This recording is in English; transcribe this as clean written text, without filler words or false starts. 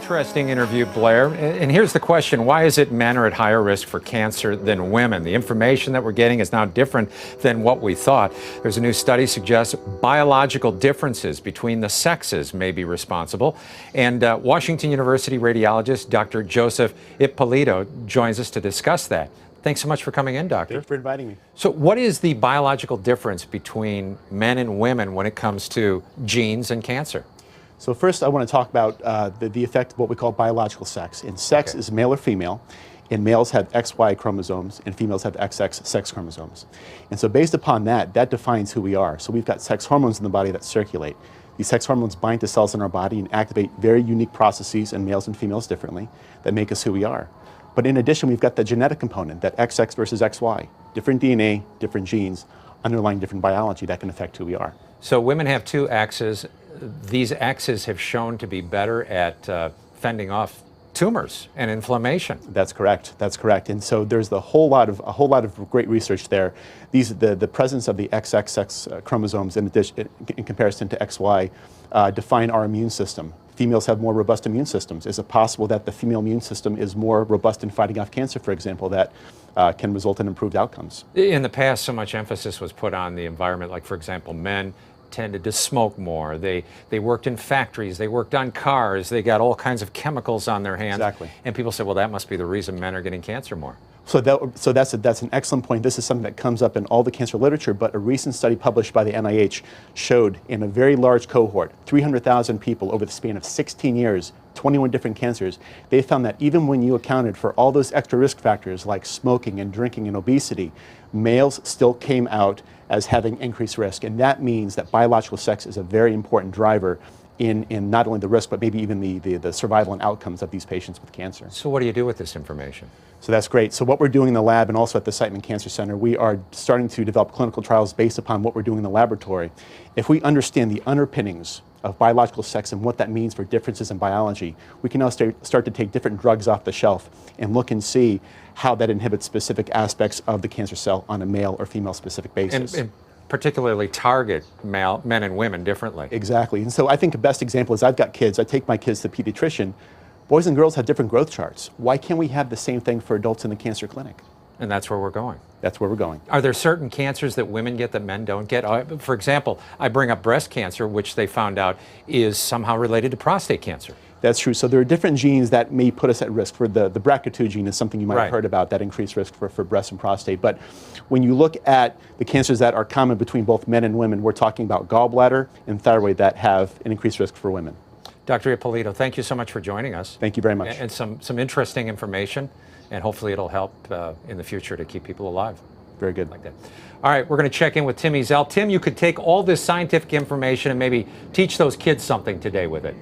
interesting interview, Blair. And here's the question: why is it men are at higher risk for cancer than women? The information that we're getting is now different than what we thought. There's a new study suggests biological differences between the sexes may be responsible. And Washington University radiologist Dr. Joseph Ippolito joins us to discuss that. Thanks so much for coming in, Doctor. Thanks for inviting me. So what is the biological difference between men and women when it comes to genes and cancer? So first I want to talk about the effect of what we call biological sex. And sex is male or female, and males have XY chromosomes and females have XX sex chromosomes. And so based upon that, that defines who we are. So we've got sex hormones in the body that circulate. These sex hormones bind to cells in our body and activate very unique processes in males and females differently that make us who we are. But in addition, we've got the genetic component, that XX versus XY, different DNA, different genes, underlying different biology that can affect who we are. So women have two X's. These X's have shown to be better at fending off tumors and inflammation. That's correct. That's correct. And so there's a whole lot of great research there. The presence of the XX sex chromosomes in comparison to XY define our immune system. Females have more robust immune systems. Is it possible that the female immune system is more robust in fighting off cancer, for example, that can result in improved outcomes? In the past, so much emphasis was put on the environment. Like, for example, men tended to smoke more. They worked in factories. They worked on cars. They got all kinds of chemicals on their hands. Exactly. And people say, well, that must be the reason men are getting cancer more. So that's an excellent point. This is something that comes up in all the cancer literature, but a recent study published by the NIH showed in a very large cohort, 300,000 people over the span of 16 years, 21 different cancers, they found that even when you accounted for all those extra risk factors like smoking and drinking and obesity, males still came out as having increased risk. And that means that biological sex is a very important driver in not only the risk, but maybe even the survival and outcomes of these patients with cancer. So what do you do with this information? So that's great. So what we're doing in the lab and also at the Siteman Cancer Center, we are starting to develop clinical trials based upon what we're doing in the laboratory. If we understand the underpinnings of biological sex and what that means for differences in biology, we can now start to take different drugs off the shelf and look and see how that inhibits specific aspects of the cancer cell on a male or female specific basis. And particularly target men and women differently. Exactly. And so I think the best example is I've got kids. I take my kids to the pediatrician. Boys and girls have different growth charts. Why can't we have the same thing for adults in the cancer clinic? And that's where we're going. That's where we're going. Are there certain cancers that women get that men don't get? For example, I bring up breast cancer, which they found out is somehow related to prostate cancer. That's true. So there are different genes that may put us at risk. For the BRCA2 gene is something you might have heard about, that increased risk for breast and prostate. But when you look at the cancers that are common between both men and women, we're talking about gallbladder and thyroid that have an increased risk for women. Dr. Ippolito, thank you so much for joining us. Thank you very much. And some interesting information, and hopefully it'll help in the future to keep people alive. Very good. Like that. All right, we're going to check in with Tim Ezell. Tim, you could take all this scientific information and maybe teach those kids something today with it.